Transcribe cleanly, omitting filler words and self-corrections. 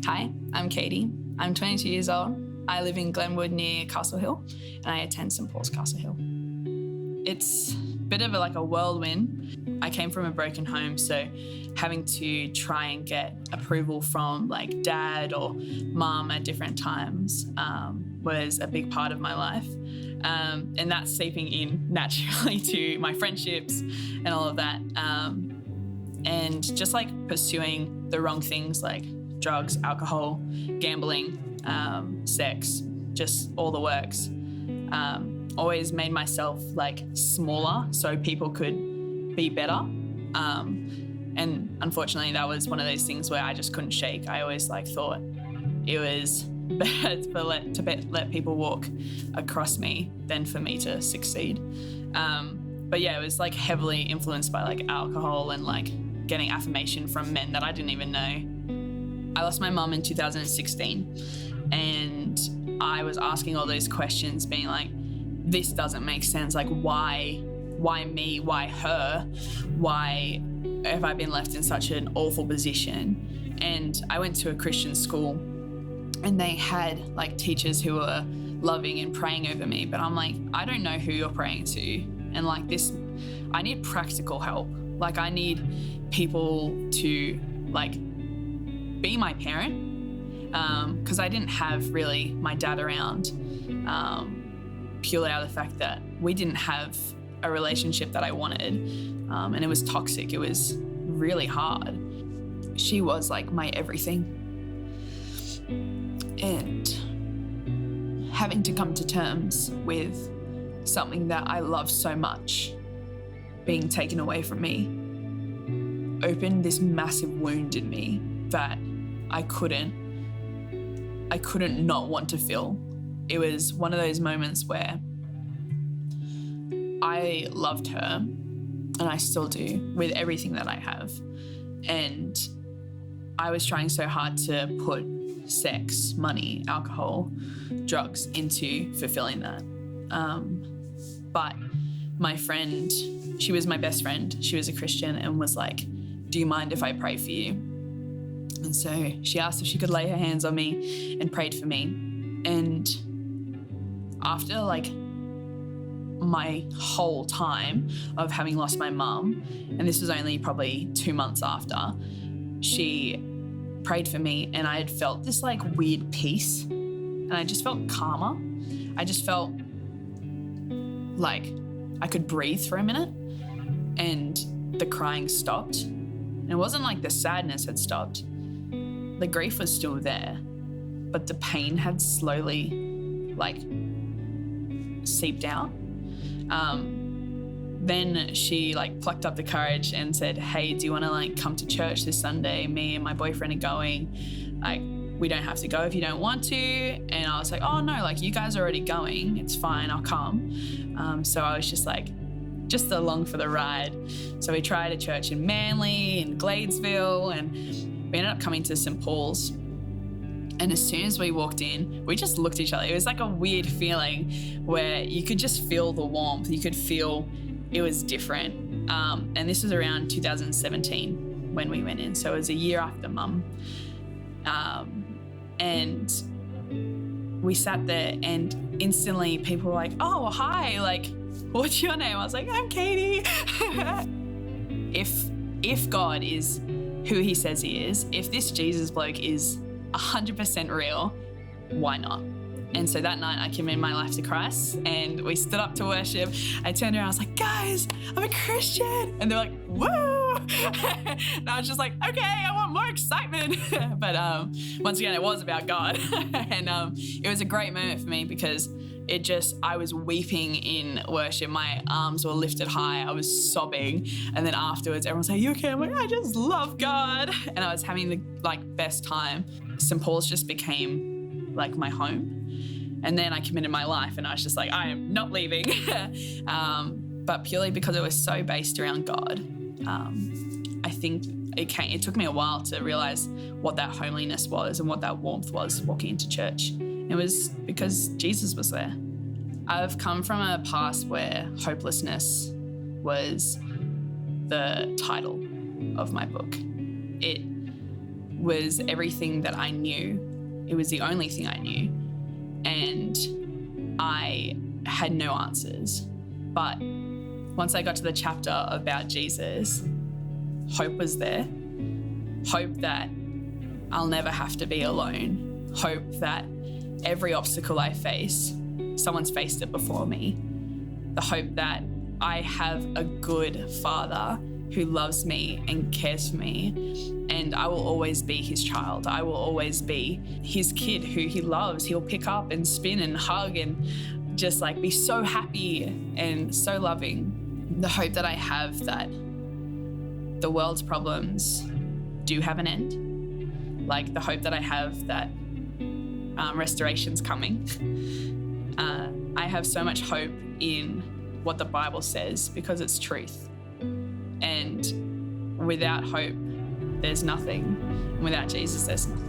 Hi, I'm Katie. I'm 22 years old. I live in Glenwood near Castle Hill, and I attend St Paul's Castle Hill. It's a bit of a whirlwind. I came from a broken home, so having to try and get approval from dad or mum at different times was a big part of my life. And that's seeping in naturally to my friendships and all of that. And just pursuing the wrong things like drugs, alcohol, gambling, sex, just all the works. Always made myself smaller so people could be better. And unfortunately that was one of those things where I just couldn't shake. I always thought it was better to let people walk across me than for me to succeed. But yeah, it was heavily influenced by alcohol and getting affirmation from men that I didn't even know. I lost my mum in 2016 and I was asking all those questions being this doesn't make sense. Why me? Why her? Why have I been left in such an awful position? And I went to a Christian school and they had teachers who were loving and praying over me, but I'm I don't know who you're praying to. And this, I need practical help. I need people to be my parent, because I didn't have really my dad around, purely out of the fact that we didn't have a relationship that I wanted, and it was toxic. It was really hard. She was my everything. And having to come to terms with something that I love so much being taken away from me opened this massive wound in me that I couldn't not want to feel. It was one of those moments where I loved her, and I still do, with everything that I have. And I was trying so hard to put sex, money, alcohol, drugs into fulfilling that. But my friend, she was my best friend. She was a Christian and was do you mind if I pray for you? And so she asked if she could lay her hands on me and prayed for me. And after my whole time of having lost my mum, and this was only probably 2 months after, she prayed for me and I had felt this weird peace, and I just felt calmer. I just felt I could breathe for a minute, and the crying stopped. And it wasn't the sadness had stopped. The grief was still there, but the pain had slowly seeped out. Then she plucked up the courage and said, hey, do you want to come to church this Sunday? Me and my boyfriend are going. We don't have to go if you don't want to. And I was oh no, you guys are already going. It's fine, I'll come. So I was just along for the ride. So we tried a church in Manly and Gladesville, and we ended up coming to St Paul's. And as soon as we walked in, we just looked at each other. It was a weird feeling where you could just feel the warmth. You could feel it was different. And this was around 2017 when we went in. So it was a year after mum. And we sat there and instantly people were oh, hi, what's your name? I was I'm Katie. If God is who he says he is, if this Jesus bloke is 100% real, why not? And so that night I committed my life to Christ and we stood up to worship. I turned around, I was guys, I'm a Christian. And they're woo! And I was just okay, I want more excitement. But once again, it was about God. And it was a great moment for me because I was weeping in worship. My arms were lifted high. I was sobbing. And then afterwards, everyone's you okay? I'm I just love God. And I was having the best time. St. Paul's just became my home. And then I committed my life and I was just I am not leaving. But purely because it was so based around God. I think it took me a while to realize what that homeliness was and what that warmth was walking into church. It was because Jesus was there. I've come from a past where hopelessness was the title of my book. It was everything that I knew. It was the only thing I knew. And I had no answers. But once I got to the chapter about Jesus, hope was there. Hope that I'll never have to be alone. Hope that every obstacle I face, someone's faced it before me. The hope that I have a good Father who loves me and cares for me, and I will always be his child. I will always be his kid who he loves. He'll pick up and spin and hug and just like be so happy and so loving. The hope that I have that the world's problems do have an end. Like the hope that I have that restoration's coming. I have so much hope in what the Bible says because it's truth. And without hope, there's nothing. And without Jesus, there's nothing.